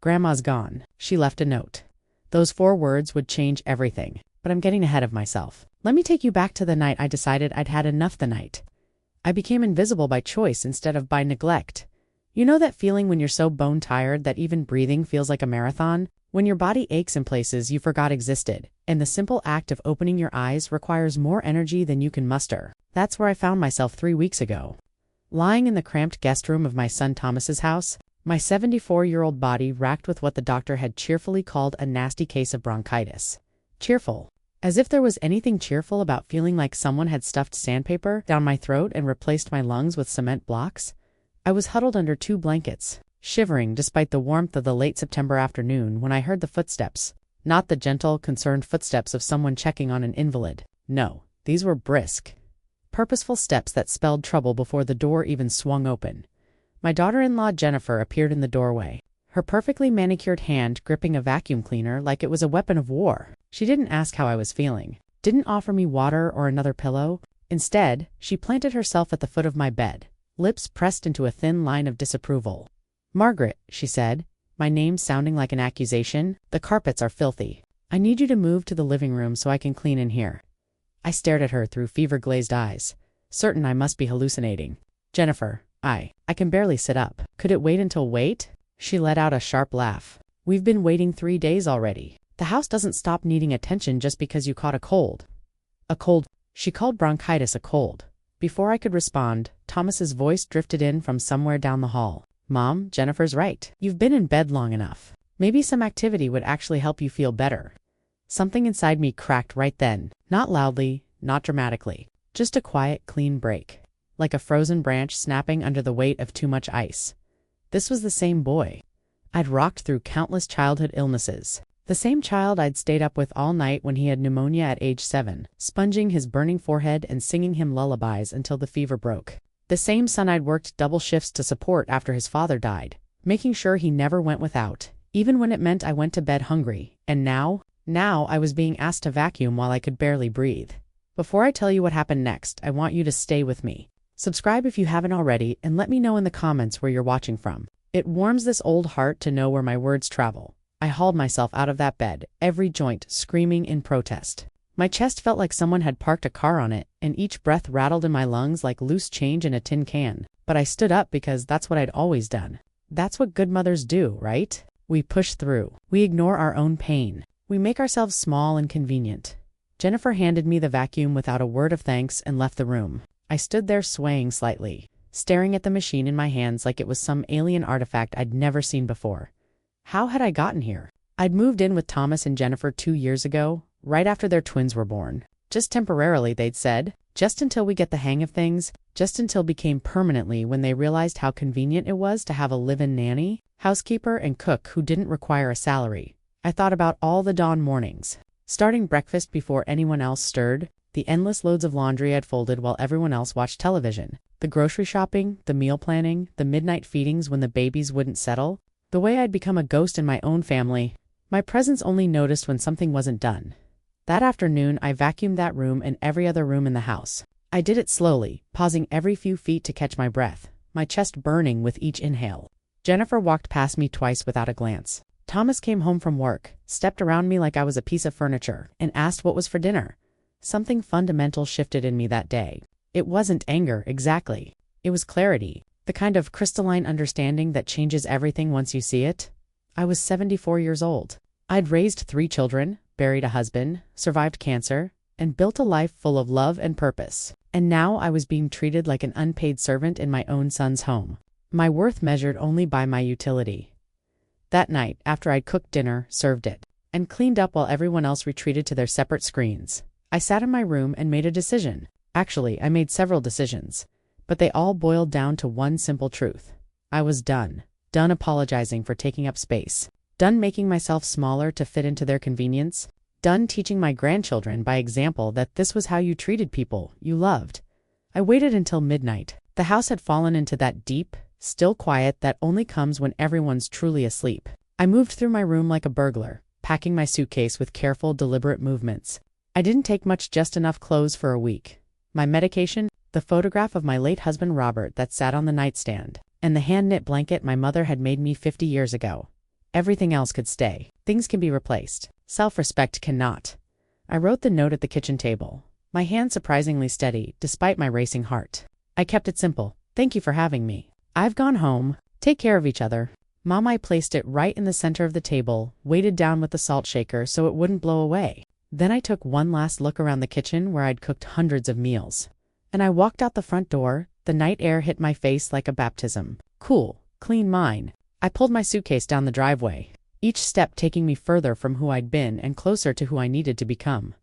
Grandma's gone. She left a note. Those 4 words would change everything, but I'm getting ahead of myself. Let me take you back to the night I decided I'd had enough the night. I became invisible by choice instead of by neglect. You know that feeling when you're so bone-tired that even breathing feels like a marathon? When your body aches in places you forgot existed, and the simple act of opening your eyes requires more energy than you can muster. That's where I found myself 3 weeks ago. Lying in the cramped guest room of my son Thomas's house, my 74-year-old body racked with what the doctor had cheerfully called a nasty case of bronchitis. Cheerful. As if there was anything cheerful about feeling like someone had stuffed sandpaper down my throat and replaced my lungs with cement blocks. I was huddled under 2 blankets, shivering despite the warmth of the late September afternoon when I heard the footsteps. Not the gentle, concerned footsteps of someone checking on an invalid. No, these were brisk, purposeful steps that spelled trouble before the door even swung open. My daughter-in-law Jennifer appeared in the doorway, her perfectly manicured hand gripping a vacuum cleaner like it was a weapon of war. She didn't ask how I was feeling, didn't offer me water or another pillow. Instead, she planted herself at the foot of my bed, lips pressed into a thin line of disapproval. "Margaret," she said, my name sounding like an accusation, "the carpets are filthy. I need you to move to the living room so I can clean in here." I stared at her through fever-glazed eyes, certain I must be hallucinating. "Jennifer, I can barely sit up. Could it wait until wait?" She let out a sharp laugh. "We've been waiting 3 days already. The house doesn't stop needing attention just because you caught a cold." A cold. She called bronchitis a cold. Before I could respond, Thomas's voice drifted in from somewhere down the hall. "Mom, Jennifer's right. You've been in bed long enough. Maybe some activity would actually help you feel better." Something inside me cracked right then. Not loudly, not dramatically. Just a quiet, clean break. Like a frozen branch snapping under the weight of too much ice. This was the same boy I'd rocked through countless childhood illnesses. The same child I'd stayed up with all night when he had pneumonia at age 7, sponging his burning forehead and singing him lullabies until the fever broke. The same son I'd worked double shifts to support after his father died, making sure he never went without, even when it meant I went to bed hungry. And now I was being asked to vacuum while I could barely breathe. Before I tell you what happened next, I want you to stay with me. Subscribe if you haven't already, and let me know in the comments where you're watching from. It warms this old heart to know where my words travel. I hauled myself out of that bed, every joint screaming in protest. My chest felt like someone had parked a car on it, and each breath rattled in my lungs like loose change in a tin can. But I stood up because that's what I'd always done. That's what good mothers do, right? We push through. We ignore our own pain. We make ourselves small and convenient. Jennifer handed me the vacuum without a word of thanks and left the room. I stood there swaying slightly, staring at the machine in my hands like it was some alien artifact I'd never seen before. How had I gotten here? I'd moved in with Thomas and Jennifer 2 years ago, right after their twins were born. Just temporarily, they'd said. Just until we get the hang of things. Just until became permanently when they realized how convenient it was to have a live-in nanny, housekeeper, and cook who didn't require a salary. I thought about all the dawn mornings. Starting breakfast before anyone else stirred. The endless loads of laundry I'd folded while everyone else watched television. The grocery shopping, the meal planning, the midnight feedings when the babies wouldn't settle. The way I'd become a ghost in my own family. My presence only noticed when something wasn't done. That afternoon, I vacuumed that room and every other room in the house. I did it slowly, pausing every few feet to catch my breath, my chest burning with each inhale. Jennifer walked past me twice without a glance. Thomas came home from work, stepped around me like I was a piece of furniture, and asked what was for dinner. Something fundamental shifted in me that day. It wasn't anger, exactly. It was clarity. The kind of crystalline understanding that changes everything once you see it. I was 74 years old. I'd raised 3 children, buried a husband, survived cancer, and built a life full of love and purpose. And now I was being treated like an unpaid servant in my own son's home. My worth measured only by my utility. That night, after I'd cooked dinner, served it, and cleaned up while everyone else retreated to their separate screens, I sat in my room and made a decision. Actually, I made several decisions. But they all boiled down to one simple truth. I was done. Done apologizing for taking up space. Done making myself smaller to fit into their convenience. Done teaching my grandchildren by example that this was how you treated people you loved. I waited until midnight. The house had fallen into that deep, still quiet that only comes when everyone's truly asleep. I moved through my room like a burglar, packing my suitcase with careful, deliberate movements. I didn't take much, just enough clothes for a week. My medication, the photograph of my late husband Robert that sat on the nightstand, and the hand-knit blanket my mother had made me 50 years ago. Everything else could stay. Things can be replaced. Self-respect cannot. I wrote the note at the kitchen table, my hand surprisingly steady despite my racing heart. I kept it simple. Thank you for having me. I've gone home. Take care of each other. Mom, I placed it right in the center of the table, weighted down with the salt shaker so it wouldn't blow away. Then I took one last look around the kitchen where I'd cooked hundreds of meals. And I walked out the front door. The night air hit my face like a baptism. Cool, clean mine. I pulled my suitcase down the driveway, each step taking me further from who I'd been and closer to who I needed to become.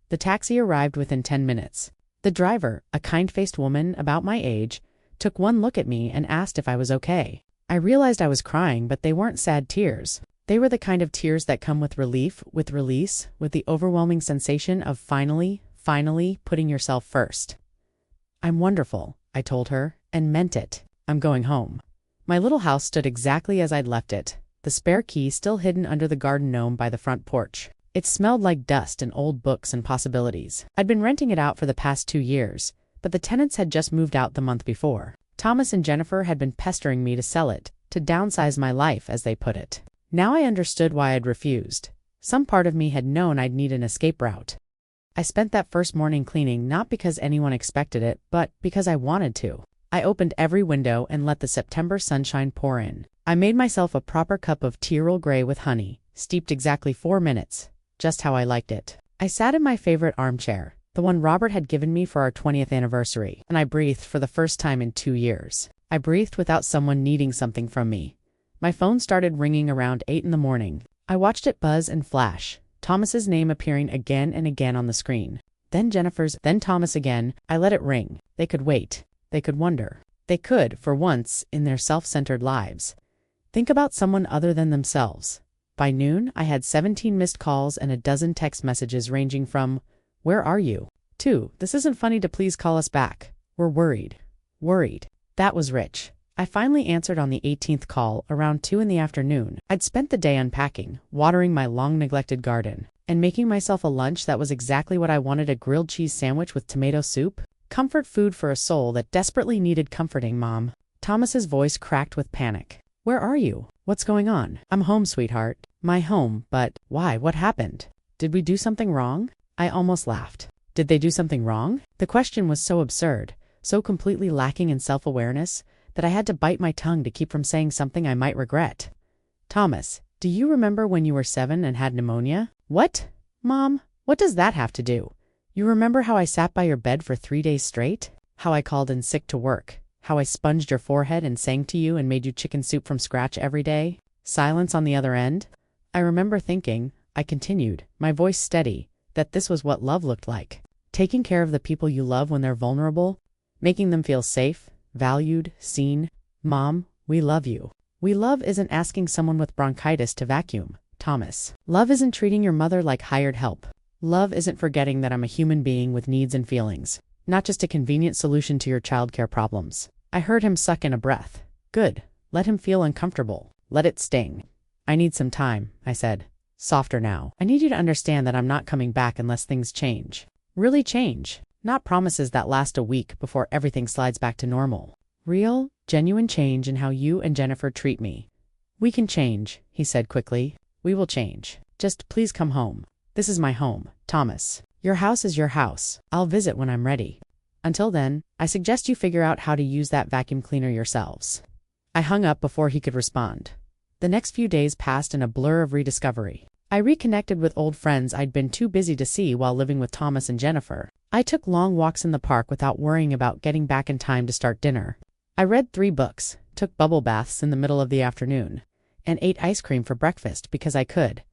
The taxi arrived within 10 minutes. The driver, a kind-faced woman about my age, took one look at me and asked if I was okay. I realized I was crying, but they weren't sad tears. They were the kind of tears that come with relief, with release, with the overwhelming sensation of finally putting yourself first. I'm wonderful, I told her, and meant it. I'm going home. My little house stood exactly as I'd left it, the spare key still hidden under the garden gnome by the front porch. It smelled like dust and old books and possibilities. I'd been renting it out for the past 2 years, but the tenants had just moved out the month before. Thomas and Jennifer had been pestering me to sell it, to downsize my life, as they put it. Now I understood why I'd refused. Some part of me had known I'd need an escape route. I spent that first morning cleaning not because anyone expected it, but because I wanted to. I opened every window and let the September sunshine pour in. I made myself a proper cup of tea Earl Grey with honey, steeped exactly 4 minutes, just how I liked it. I sat in my favorite armchair, the one Robert had given me for our 20th anniversary, and I breathed for the first time in 2 years. I breathed without someone needing something from me. My phone started ringing around 8 in the morning. I watched it buzz and flash, Thomas's name appearing again and again on the screen. Then Jennifer's, then Thomas again. I let it ring. They could wait. They could wonder. They could, for once, in their self-centered lives, think about someone other than themselves. By noon, I had 17 missed calls and a dozen text messages ranging from, "Where are you?" to, "This isn't funny to please call us back. We're worried." Worried. That was rich. I finally answered on the 18th call around 2 in the afternoon. I'd spent the day unpacking, watering my long-neglected garden, and making myself a lunch that was exactly what I wanted: a grilled cheese sandwich with tomato soup. Comfort food for a soul that desperately needed comforting, Mom. Thomas's voice cracked with panic. "Where are you? What's going on?" "I'm home, sweetheart." "My home, but why? What happened? Did we do something wrong?" I almost laughed. Did they do something wrong? The question was so absurd, so completely lacking in self-awareness, that I had to bite my tongue to keep from saying something I might regret. "Thomas, do you remember when you were 7 and had pneumonia?" "What? Mom, what does that have to do? You remember how I sat by your bed for 3 days straight? How I called in sick to work? How I sponged your forehead and sang to you and made you chicken soup from scratch every day?" Silence on the other end. I remember thinking, I continued, my voice steady, that this was what love looked like. Taking care of the people you love when they're vulnerable, making them feel safe, valued, seen. Mom, we love you. We love isn't asking someone with bronchitis to vacuum, Thomas. Love isn't treating your mother like hired help. Love isn't forgetting that I'm a human being with needs and feelings, not just a convenient solution to your childcare problems. I heard him suck in a breath. Good. Let him feel uncomfortable. Let it sting. "I need some time," I said, softer now. "I need you to understand that I'm not coming back unless things change. Really change. Not promises that last a week before everything slides back to normal. Real, genuine change in how you and Jennifer treat me." "We can change," he said quickly. "We will change. Just please come home. This is my home, Thomas. Your house is your house. I'll visit when I'm ready. Until then, I suggest you figure out how to use that vacuum cleaner yourselves." I hung up before he could respond. The next few days passed in a blur of rediscovery. I reconnected with old friends I'd been too busy to see while living with Thomas and Jennifer. I took long walks in the park without worrying about getting back in time to start dinner. I read 3 books, took bubble baths in the middle of the afternoon, and ate ice cream for breakfast because I could.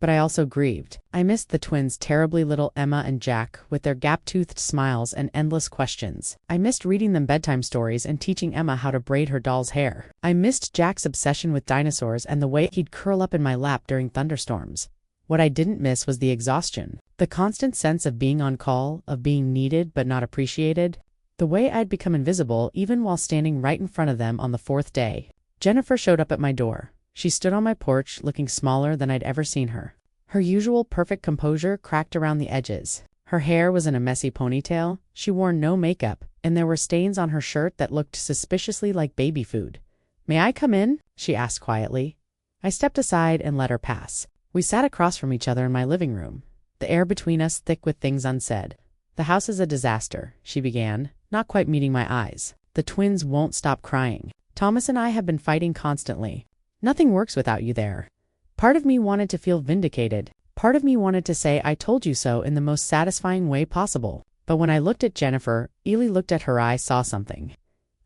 But I also grieved. I missed the twins' terribly little Emma and Jack with their gap-toothed smiles and endless questions. I missed reading them bedtime stories and teaching Emma how to braid her doll's hair. I missed Jack's obsession with dinosaurs and the way he'd curl up in my lap during thunderstorms. What I didn't miss was the exhaustion, the constant sense of being on call, of being needed but not appreciated, the way I'd become invisible even while standing right in front of them on the 4th day. Jennifer showed up at my door. She stood on my porch looking smaller than I'd ever seen her. Her usual perfect composure cracked around the edges. Her hair was in a messy ponytail, she wore no makeup, and there were stains on her shirt that looked suspiciously like baby food. "May I come in?" she asked quietly. I stepped aside and let her pass. We sat across from each other in my living room, the air between us thick with things unsaid. "The house is a disaster," she began, not quite meeting my eyes. "The twins won't stop crying. Thomas and I have been fighting constantly. Nothing works without you there." Part of me wanted to feel vindicated. Part of me wanted to say I told you so in the most satisfying way possible. But when I looked at Jennifer, Ely looked at her eye, saw something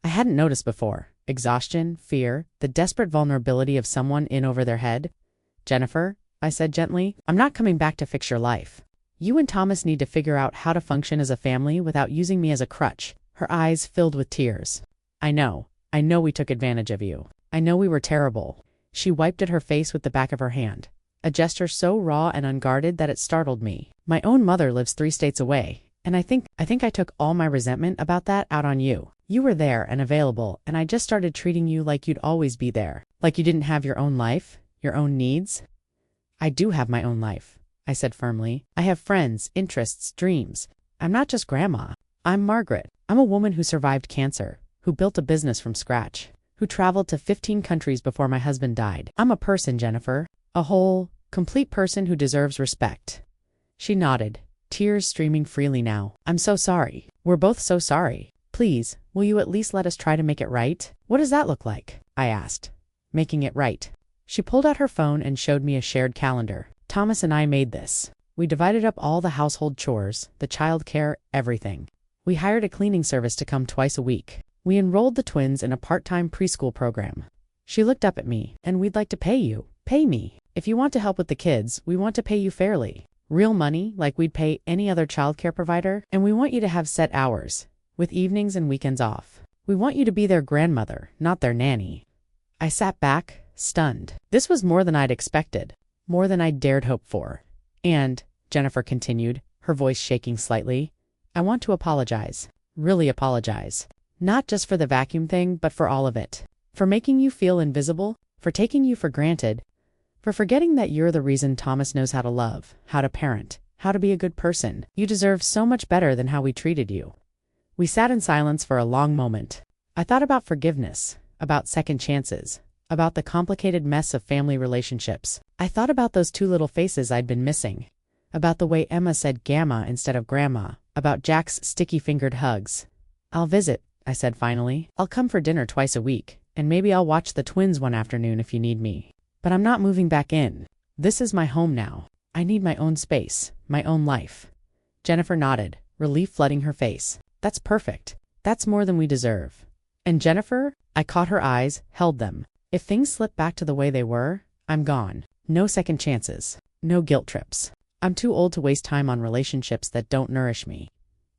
I hadn't noticed before. Exhaustion, fear, the desperate vulnerability of someone in over their head. "Jennifer," I said gently, "I'm not coming back to fix your life. You and Thomas need to figure out how to function as a family without using me as a crutch." Her eyes filled with tears. I know we took advantage of you. I know we were terrible." She wiped at her face with the back of her hand, a gesture so raw and unguarded that it startled me. "My own mother lives 3 states away, and I think I took all my resentment about that out on you. You were there and available, and I just started treating you like you'd always be there, like you didn't have your own life, your own needs." "I do have my own life," I said firmly. "I have friends, interests, dreams. I'm not just grandma. I'm Margaret. I'm a woman who survived cancer, who built a business from scratch, who traveled to 15 countries before my husband died. I'm a person, Jennifer, a whole, complete person who deserves respect." She nodded, tears streaming freely now. "I'm so sorry. We're both so sorry. Please, will you at least let us try to make it right?" "What does that look like?" I asked. "Making it right." She pulled out her phone and showed me a shared calendar. "Thomas and I made this. We divided up all the household chores, the child care, everything. We hired a cleaning service to come twice a week. We enrolled the twins in a part-time preschool program." She looked up at me. "And we'd like to pay you. Pay me. If you want to help with the kids, we want to pay you fairly. Real money, like we'd pay any other childcare provider. And we want you to have set hours, with evenings and weekends off. We want you to be their grandmother, not their nanny." I sat back, stunned. This was more than I'd expected, more than I'd dared hope for. "And," Jennifer continued, her voice shaking slightly, "I want to apologize. Really apologize. Not just for the vacuum thing, but for all of it. For making you feel invisible, for taking you for granted, for forgetting that you're the reason Thomas knows how to love, how to parent, how to be a good person. You deserve so much better than how we treated you." We sat in silence for a long moment. I thought about forgiveness, about second chances, about the complicated mess of family relationships. I thought about those 2 little faces I'd been missing, about the way Emma said gamma instead of grandma, about Jack's sticky-fingered hugs. "I'll visit," I said finally. "I'll come for dinner twice a week, and maybe I'll watch the twins one afternoon if you need me. But I'm not moving back in. This is my home now. I need my own space, my own life." Jennifer nodded, relief flooding her face. "That's perfect. That's more than we deserve." "And Jennifer," I caught her eyes, held them. "If things slip back to the way they were, I'm gone. No second chances. No guilt trips. I'm too old to waste time on relationships that don't nourish me."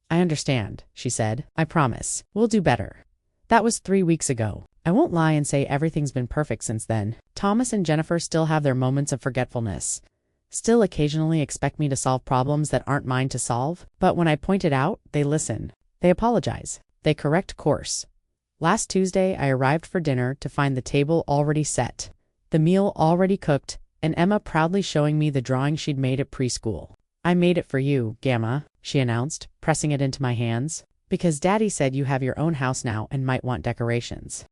"I understand," she said. "I promise. We'll do better." That was 3 weeks ago. I won't lie and say everything's been perfect since then. Thomas and Jennifer still have their moments of forgetfulness, still occasionally expect me to solve problems that aren't mine to solve. But when I point it out, they listen. They apologize. They correct course. Last Tuesday, I arrived for dinner to find the table already set, the meal already cooked, and Emma proudly showing me the drawing she'd made at preschool. "I made it for you, Gamma," she announced, pressing it into my hands, "because Daddy said you have your own house now and might want decorations."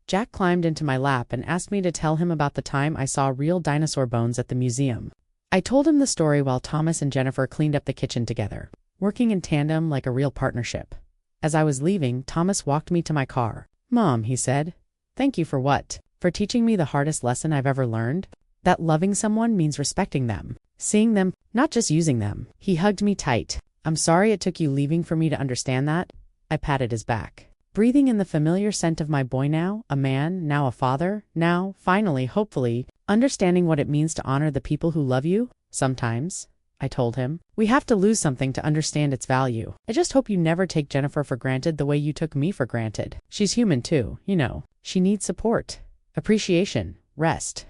Jack climbed into my lap and asked me to tell him about the time I saw real dinosaur bones at the museum. I told him the story while Thomas and Jennifer cleaned up the kitchen together, working in tandem like a real partnership. As I was leaving, Thomas walked me to my car. "Mom," he said, "thank you for what? For teaching me the hardest lesson I've ever learned? That loving someone means respecting them, seeing them, not just using them." He hugged me tight. "I'm sorry it took you leaving for me to understand that." I patted his back. Breathing in the familiar scent of my boy now, a man, now a father, now, finally, hopefully, understanding what it means to honor the people who love you. "Sometimes," I told him, "we have to lose something to understand its value. I just hope you never take Jennifer for granted the way you took me for granted. She's human too, you know. She needs support, appreciation, rest."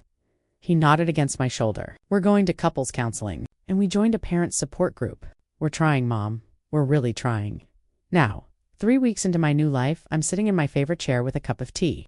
He nodded against my shoulder. "We're going to couples counseling, and we joined a parent support group. We're trying, Mom. We're really trying." Now, 3 weeks into my new life, I'm sitting in my favorite chair with a cup of tea,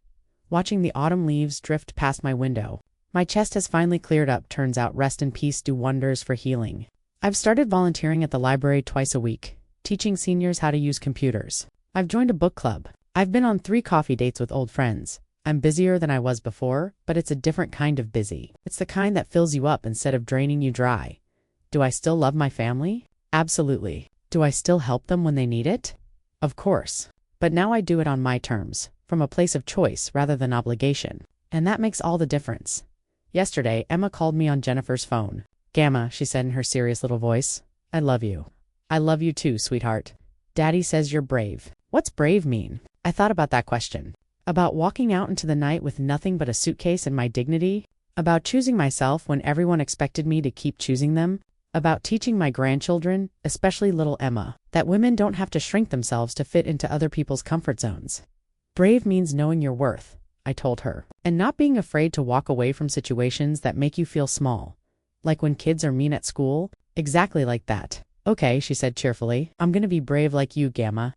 watching the autumn leaves drift past my window. My chest has finally cleared up. Turns out rest and peace do wonders for healing. I've started volunteering at the library twice a week, teaching seniors how to use computers. I've joined a book club. I've been on 3 coffee dates with old friends, I'm busier than I was before, but it's a different kind of busy. It's the kind that fills you up instead of draining you dry. Do I still love my family? Absolutely. Do I still help them when they need it? Of course. But now I do it on my terms, from a place of choice rather than obligation. And that makes all the difference. Yesterday, Emma called me on Jennifer's phone. "Gamma," she said in her serious little voice, "I love you." "I love you too, sweetheart. Daddy says you're brave." What's brave mean? I thought about that question. About walking out into the night with nothing but a suitcase and my dignity? About choosing myself when everyone expected me to keep choosing them? About teaching my grandchildren, especially little Emma, that women don't have to shrink themselves to fit into other people's comfort zones. Brave means knowing your worth, I told her, and not being afraid to walk away from situations that make you feel small. Like when kids are mean at school? Exactly like that. "Okay," she said cheerfully, "I'm gonna be brave like you, Gamma."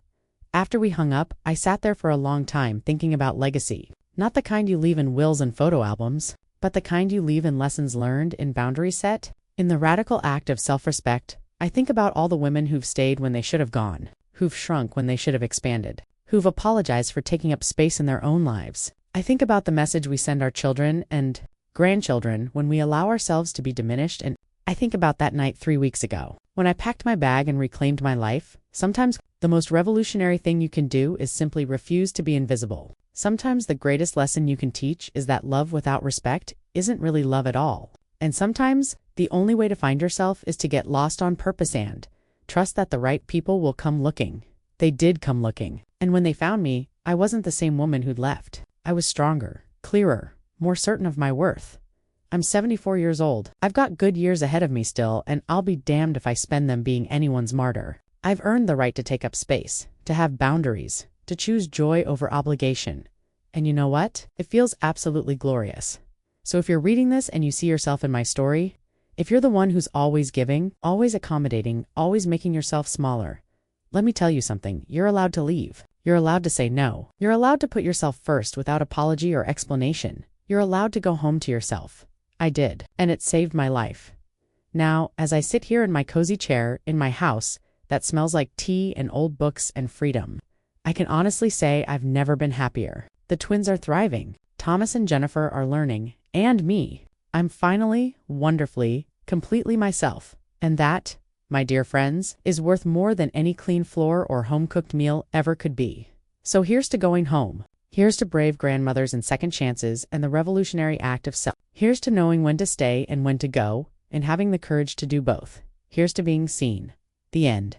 After we hung up, I sat there for a long time thinking about legacy. Not the kind you leave in wills and photo albums, but the kind you leave in lessons learned, in boundaries set. In the radical act of self-respect, I think about all the women who've stayed when they should have gone, who've shrunk when they should have expanded, who've apologized for taking up space in their own lives. I think about the message we send our children and grandchildren when we allow ourselves to be diminished, and I think about that night 3 weeks ago, when I packed my bag and reclaimed my life. Sometimes the most revolutionary thing you can do is simply refuse to be invisible. Sometimes the greatest lesson you can teach is that love without respect isn't really love at all. And sometimes the only way to find yourself is to get lost on purpose and trust that the right people will come looking. They did come looking. And when they found me, I wasn't the same woman who'd left. I was stronger, clearer, more certain of my worth. I'm 74 years old. I've got good years ahead of me still, and I'll be damned if I spend them being anyone's martyr. I've earned the right to take up space, to have boundaries, to choose joy over obligation. And you know what? It feels absolutely glorious. So if you're reading this and you see yourself in my story, if you're the one who's always giving, always accommodating, always making yourself smaller, let me tell you something. You're allowed to leave. You're allowed to say no. You're allowed to put yourself first without apology or explanation. You're allowed to go home to yourself. I did, and it saved my life. Now, as I sit here in my cozy chair in my house that smells like tea and old books and freedom, I can honestly say I've never been happier. The twins are thriving. Thomas and Jennifer are learning, and me. I'm finally, wonderfully, completely myself. And that, my dear friends, is worth more than any clean floor or home-cooked meal ever could be. So here's to going home. Here's to brave grandmothers and second chances and the revolutionary act of self. Here's to knowing when to stay and when to go, and having the courage to do both. Here's to being seen. The end.